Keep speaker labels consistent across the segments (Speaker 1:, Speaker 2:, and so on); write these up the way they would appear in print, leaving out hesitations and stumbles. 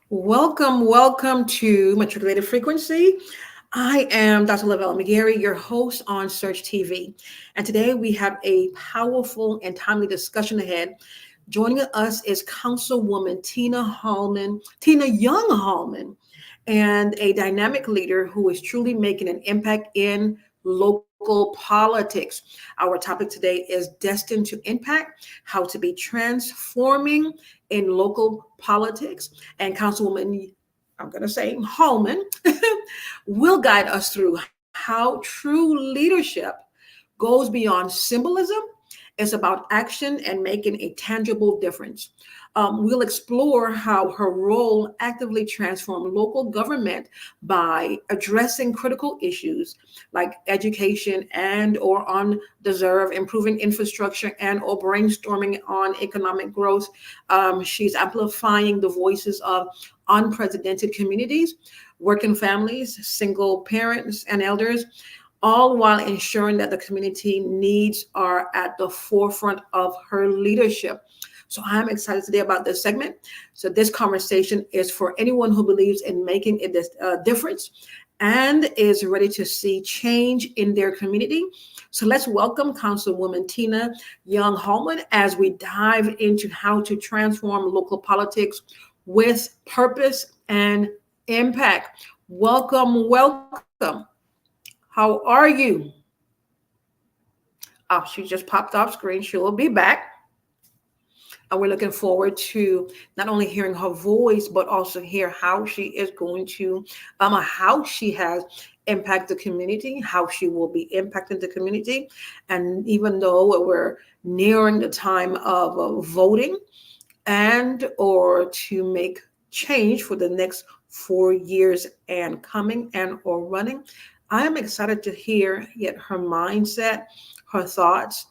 Speaker 1: Welcome to Matriculated Frequency. I am Dr. Lavelle McGarry, your host on Search TV. And today we have a powerful and timely discussion ahead. Joining us is Councilwoman Tina Young-Holman, and a dynamic leader who is truly making an impact in local politics. Our topic today is Destined to Impact, how to be transforming in local politics. And Councilwoman, I'm going to say Holman, will guide us through how true leadership goes beyond symbolism. It's about action and making a tangible difference. We'll explore how her role actively transformed local government by addressing critical issues like education and or undeserved, improving infrastructure and or brainstorming on economic growth. She's amplifying the voices of unprecedented communities, working families, single parents, and elders, all while ensuring that the community needs are at the forefront of her leadership. So I'm excited today about this segment. So this conversation is for anyone who believes in making a difference and is ready to see change in their community. So let's welcome Councilwoman Tina Young-Holman as we dive into how to transform local politics with purpose and impact. Welcome. How are you? Oh, she just popped off screen. She will be back. And we're looking forward to not only hearing her voice, but also hear how she is going to, how she has impacted the community, how she will be impacting the community. And even though we're nearing the time of voting and or to make change for the next 4 years and coming and or running, I am excited to hear yet her mindset, her thoughts,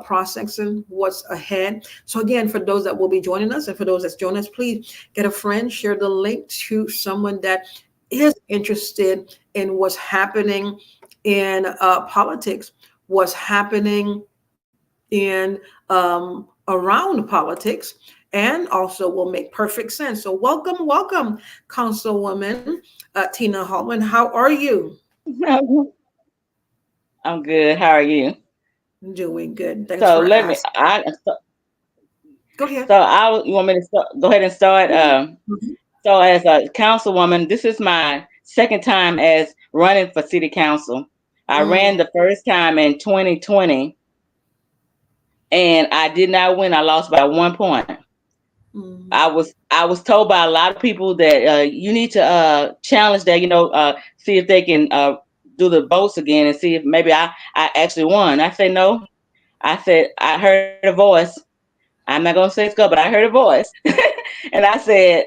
Speaker 1: processing what's ahead. So again, for those that will be joining us and for those that's joining us, please get a friend, share the link to someone that is interested in what's happening in politics, what's happening in around politics, and also will make perfect sense. So welcome, Councilwoman Tina Young-Holman. How are you?
Speaker 2: I'm good. How are you?
Speaker 1: Doing good. Thanks
Speaker 2: So
Speaker 1: for
Speaker 2: let me.
Speaker 1: asking.
Speaker 2: I so,
Speaker 1: Go ahead.
Speaker 2: so I you want me to go ahead and start.
Speaker 1: Mhm.
Speaker 2: So as a councilwoman, this is my second time as running for city council. I ran
Speaker 1: Mm,
Speaker 2: the first time in 2020, and I did not win. I lost by 1 point.
Speaker 1: mm,
Speaker 2: I was told by a lot of people that you need to challenge that. See if they can do the votes again and see if maybe I actually won. I said no. I said I heard a voice. I'm not gonna say it's good, but I heard a voice, and I said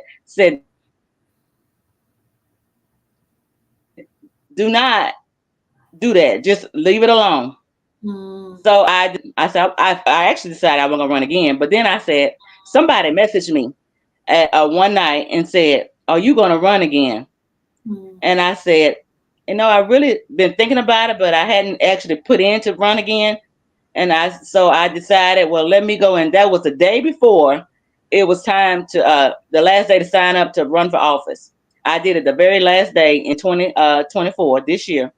Speaker 2: do not do that. Just leave it alone.
Speaker 1: mm,
Speaker 2: So I said I actually decided I wasn't gonna run again. But then I said somebody messaged me at one night and said, "Are you gonna run again?"
Speaker 1: mm,
Speaker 2: And I said, I really been thinking about it, but I hadn't actually put in to run again. And I decided, well, let me go. And that was the day before it was time to the last day to sign up to run for office. I did it the very last day in 2024 this year.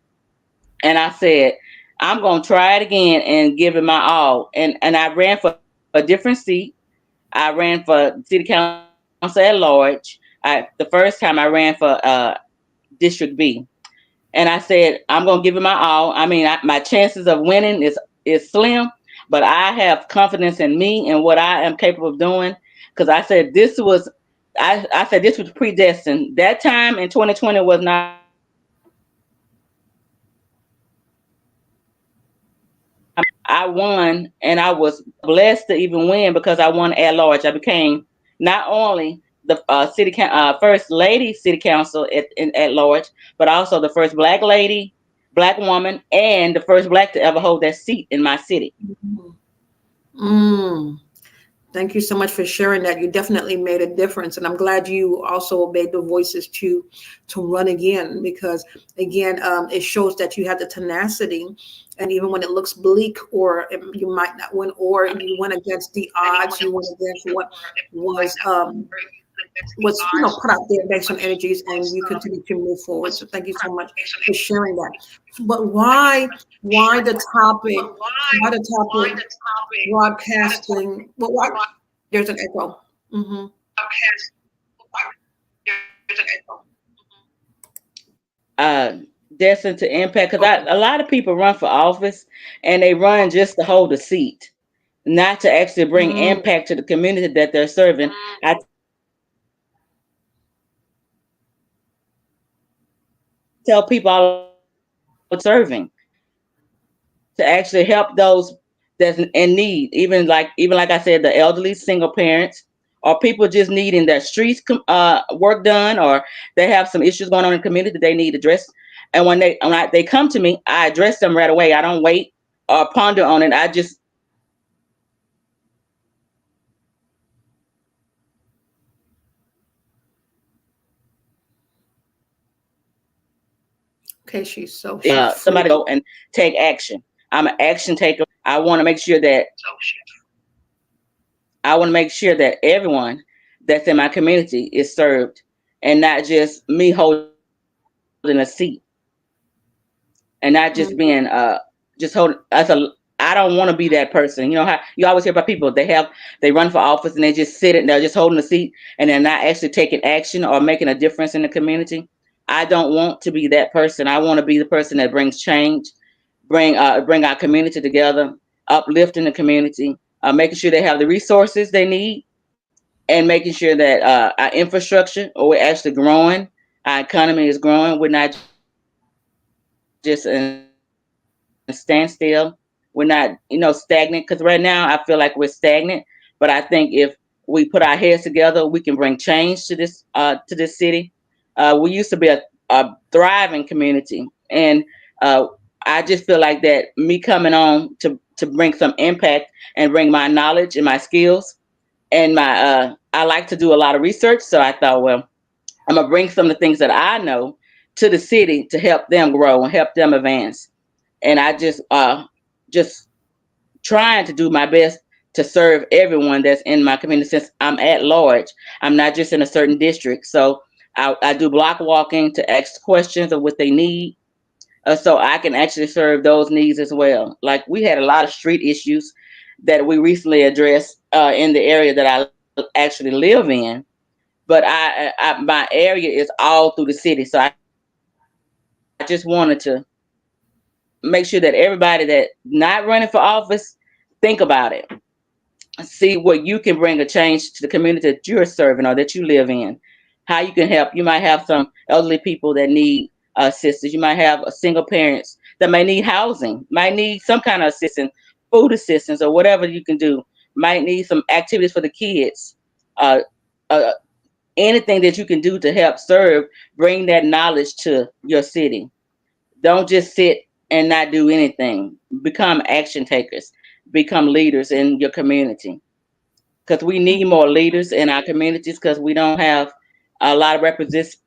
Speaker 2: And I said, I'm gonna try it again and give it my all. And I ran for a different seat. I ran for city council at large. The first time I ran for District B. And I said, I'm gonna give it my all. I mean, my chances of winning is slim, but I have confidence in me and what I am capable of doing. Because I said this was predestined. That time in 2020 was not predestined. I won, and I was blessed to even win because I won at large. I became not only the first lady city council at large, but also the first black lady, black woman, and the first black to ever hold that seat in my city.
Speaker 1: mm, mm. Thank you so much for sharing that. You definitely made a difference, and I'm glad you also obeyed the voices to run again because again, it shows that you have the tenacity, and even when it looks bleak or you might not win, or you went against the odds, you went against what was was put out there based on energies, and you continue to move forward. So thank you so much for sharing that. But why the topic? Why the topic? Broadcasting. Well, why? There's an echo. Hmm.
Speaker 2: uh, Destined to impact, because a lot of people run for office and they run just to hold a seat, not to actually bring
Speaker 1: Mm,
Speaker 2: impact to the community that they're serving. I tell people all serving to actually help those that's in need, even like I said, the elderly, single parents, or people just needing their streets work done, or they have some issues going on in the community that they need addressed. And when they come to me, I address them right away. I don't wait or ponder on it. I just
Speaker 1: okay, she's
Speaker 2: somebody
Speaker 1: free.
Speaker 2: go and take action. I'm an action taker. I want to make sure that everyone that's in my community is served, and not just me holding a seat, and not just
Speaker 1: Mm,
Speaker 2: being just holding as a. I don't want to be that person. You know how you always hear about people, they run for office and they just sit and they're just holding a seat and they're not actually taking action or making a difference in the community. I don't want to be that person. I want to be the person that brings change, bring our community together, uplifting the community, making sure they have the resources they need, and making sure that our infrastructure, or we're actually growing, our economy is growing. We're not just in standstill. We're not, stagnant. Because right now I feel like we're stagnant. But I think if we put our heads together, we can bring change to this city. We used to be a thriving community, and I just feel like that me coming on to bring some impact and bring my knowledge and my skills and I like to do a lot of research. So I thought, well, I'm gonna bring some of the things that I know to the city to help them grow and help them advance. And I just trying to do my best to serve everyone that's in my community, since I'm at large. I'm not just in a certain district. So I do block walking to ask questions of what they need, so I can actually serve those needs as well. Like, we had a lot of street issues that we recently addressed in the area that I actually live in. But my area is all through the city, so I just wanted to make sure that everybody that not running for office think about it. See what you can bring a change to the community that you're serving or that you live in. How you can help. You might have some elderly people that need assistance. You might have single parents that may need housing, might need some kind of assistance, food assistance, or whatever you can do. Might need some activities for the kids. Uh, uh, Anything that you can do to help serve, bring that knowledge to your city. Don't just sit and not do anything. Become action takers. Become leaders in your community, because we need more leaders in our communities, because we don't have a lot of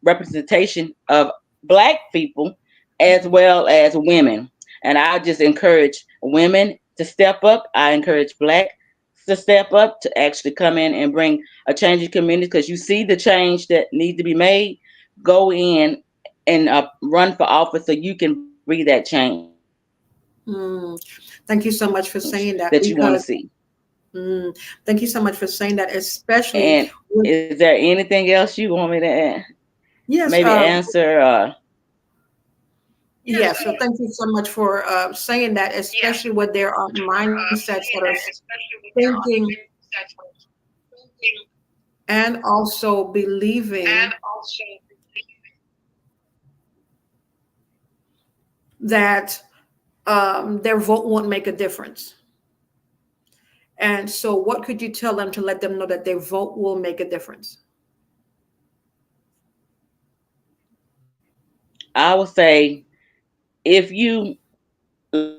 Speaker 2: representation of Black people as well as women. And I just encourage women to step up. I encourage Black to step up, to actually come in and bring a change in community, because you see the change that needs to be made. Go in and run for office so you can be that change
Speaker 1: mm. Thank you so much for
Speaker 2: that you
Speaker 1: saying
Speaker 2: want
Speaker 1: that
Speaker 2: to see.
Speaker 1: because thank you so much for saying that,
Speaker 2: And
Speaker 1: especially with,
Speaker 2: is there anything else you want me to add?
Speaker 1: yes,
Speaker 2: Maybe answer?
Speaker 1: yes. So thank you so much for saying that, especially when there are mindsets that are thinking and also believing that their vote won't make a difference. And so, what could you tell them to let them know that their vote will make a difference?
Speaker 2: I would say, if you, a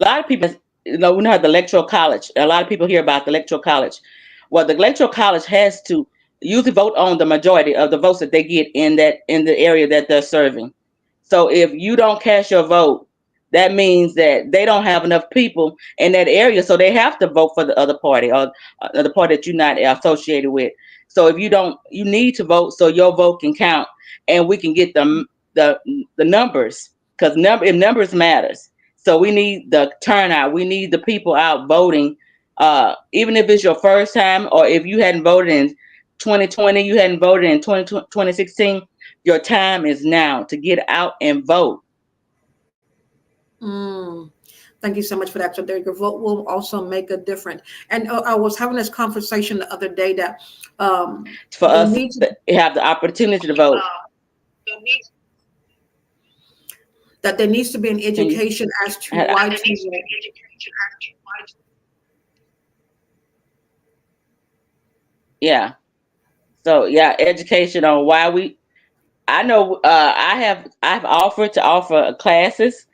Speaker 2: lot of people, we know how the electoral college. A lot of people hear about the electoral college. Well, the electoral college has to usually vote on the majority of the votes that they get in the area that they're serving. So if you don't cast your vote, that means that they don't have enough people in that area, so they have to vote for the other party, or the party that you're not associated with. So if you don't, you need to vote so your vote can count, and we can get the the numbers, because numbers matters. So we need the turnout. We need the people out voting. Even if it's your first time, or if you hadn't voted in 2020, you hadn't voted in 2016, your time is now to get out and vote.
Speaker 1: Mm. Thank you so much for that. So there, your vote will also make a difference. And I was having this conversation the other day that
Speaker 2: For
Speaker 1: there
Speaker 2: us
Speaker 1: needs
Speaker 2: to have the opportunity to vote.
Speaker 1: that there needs to be an
Speaker 2: Can you?
Speaker 1: education as to why to vote.
Speaker 2: Yeah. So yeah, education on why we. I know I've offered to offer classes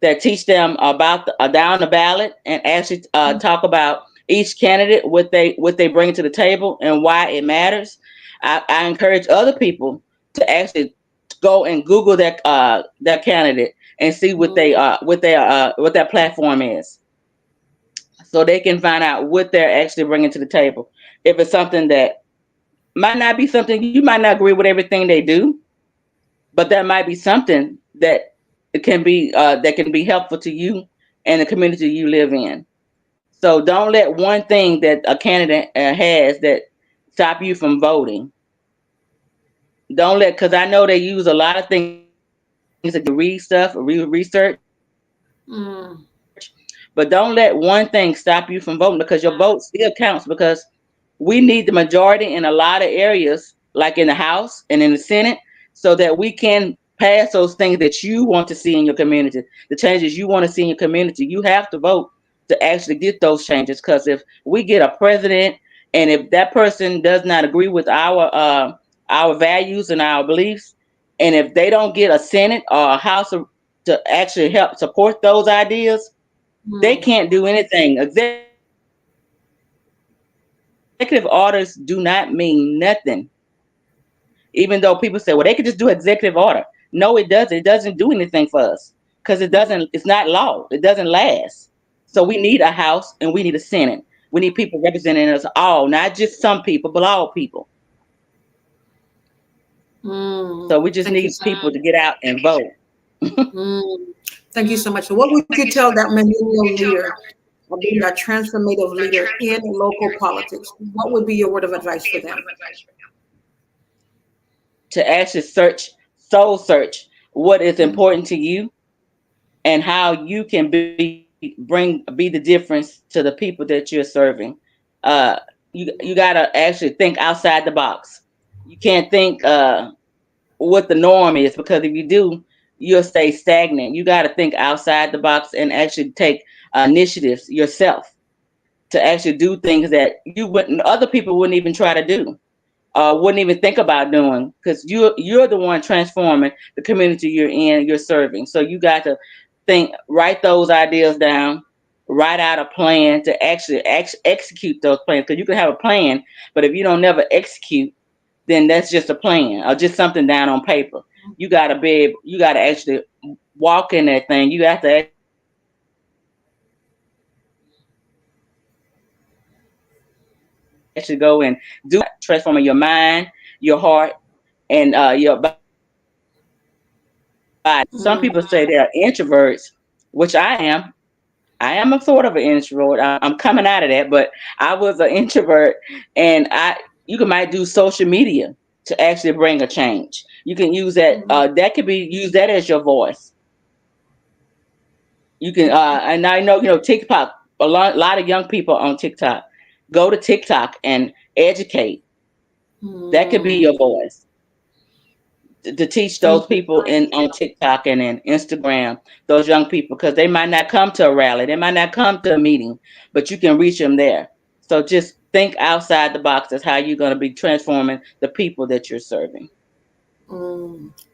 Speaker 2: that teach them about down the ballot, and actually talk about each candidate, what they bring to the table and why it matters. I encourage other people to actually go and Google that candidate and see what their platform is, so they can find out what they're actually bringing to the table. If it's something that might not be something, you might not agree with everything they do, but that might be something that it can be that can be helpful to you and the community you live in. So don't let one thing that a candidate has that stop you from voting. Don't let, because I know they use a lot of things to read stuff, research,
Speaker 1: Mm,
Speaker 2: but don't let one thing stop you from voting, because your vote still counts. Because we need the majority in a lot of areas, like in the House and in the Senate, so that we can pass those things that you want to see in your community, the changes you want to see in your community. You have to vote to actually get those changes. Because if we get a president, and if that person does not agree with our values and our beliefs, and if they don't get a Senate or a House to actually help support those ideas, they
Speaker 1: mm,
Speaker 2: can't do anything. Executive orders do not mean nothing. Even though people say, well, they could just do executive order. No, it doesn't. It doesn't do anything for us, because it's not law. It doesn't last. So we need a House and we need a Senate. We need people representing us all, not just some people, but all people. So we just need
Speaker 1: thank you so
Speaker 2: people to get out and vote.
Speaker 1: mm, thank you so much. So what would you tell that millennial leader or being that transformative leader in local politics? What would be your word of advice for them?
Speaker 2: To actually soul search what is
Speaker 1: Mm,
Speaker 2: important to you, and how you can be the difference to the people that you're serving. Uh, you gotta actually think outside the box. You can't think what the norm is, because if you do, you'll stay stagnant. You gotta think outside the box and actually take initiatives yourself to actually do things that other people wouldn't even try to do, wouldn't even think about doing, because you're the one transforming the community you're serving. So you got to write those ideas down, write out a plan to actually execute those plans. Because you can have a plan, but if you don't never execute, then that's just a plan or just something down on paper. You got to actually walk in that thing. You have to actually go and do it. So transforming your mind, your heart, and your body. Some people say they are introverts, which I am. I am a sort of an introvert. I'm coming out of that, but I was an introvert, and you might do social media to actually bring a change. You can use that. That could be use that as your voice. You can, and I know TikTok. A lot of young people on TikTok. Go to TikTok and educate. That could be
Speaker 1: mm,
Speaker 2: your voice to teach
Speaker 1: thank
Speaker 2: those
Speaker 1: you.
Speaker 2: people on TikTok and in Instagram, those young people, because they might not come to a rally, they might not come to a meeting, but you can reach them there. So just think outside the box. That's how you're going to be transforming the people that you're serving.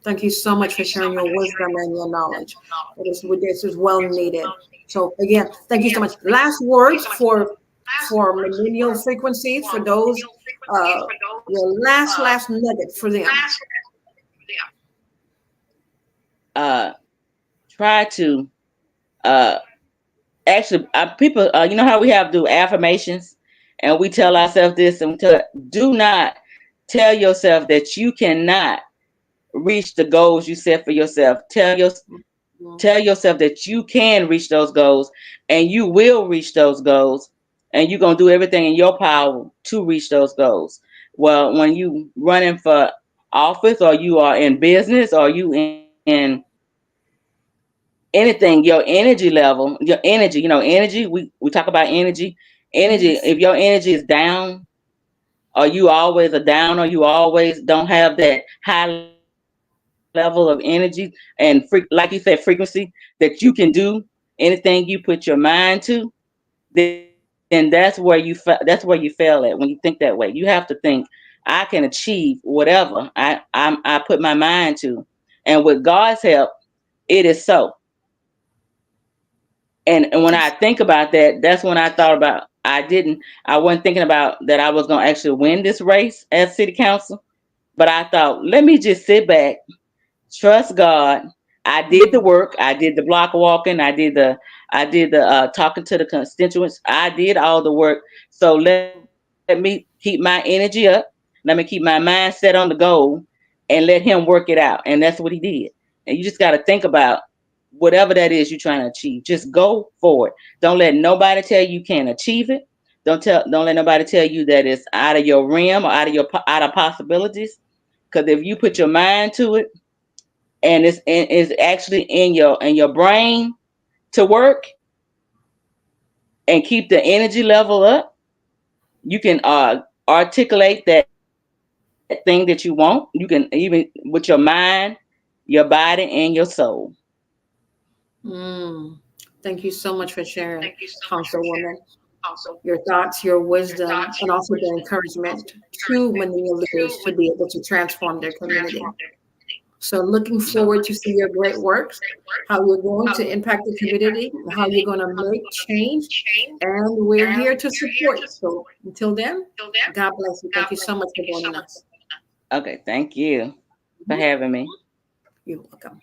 Speaker 1: Thank you so much for sharing your wisdom and your knowledge. This is well needed. So again, thank you so much. Last words for millennial frequencies for those your last nugget for them.
Speaker 2: Uh, try to uh, actually, people, you know how we have to do affirmations, and we tell ourselves this, and do not tell yourself that you cannot reach the goals you set for yourself. Tell yourself that you can reach those goals, and you will reach those goals, and you're gonna do everything in your power to reach those goals. Well, when you running for office, or you are in business, or you in anything, your energy level, your energy, energy. We talk about energy. Energy.
Speaker 1: Yes.
Speaker 2: If your energy is down, or you always are down, or you always don't have that high level of energy and like you said, frequency that you can do anything you put your mind to, then that's where that's where you fail at when you think that way. You have to think, I can achieve whatever I put my mind to, and with God's help, it is so. And when I
Speaker 1: Yes.
Speaker 2: think about that, that's when I thought about I wasn't thinking about that I was gonna actually win this race as city council, but I thought, let me just sit back, trust God. I did the
Speaker 1: Mm.
Speaker 2: work. I did the block walking. I did the talking to the constituents. I did all the work. So let me keep my energy up. Let me keep my mind set on the goal, and let Him work it out. And that's what He did. And you just got to think about whatever that is you're trying to achieve. Just go for it. Don't let nobody tell you can't achieve it. Don't let nobody tell you that it's out of your realm or out of possibilities. Because if you put your mind to it, and it's actually in your brain to work and keep the energy level up, you can articulate that thing that you want. You can even with your mind, your body, and your soul.
Speaker 1: Mm. Thank you so much for sharing, Councilwoman, your thoughts, your wisdom, and also the encouragement to millennial leaders to be able to transform their community. So looking forward to see your great works, how you're going to impact the community, how you're going to make change, and we're here to support. So until then, God bless you. Thank you so much for joining us.
Speaker 2: Okay, thank you for
Speaker 1: Mhm.
Speaker 2: having me.
Speaker 1: You're welcome.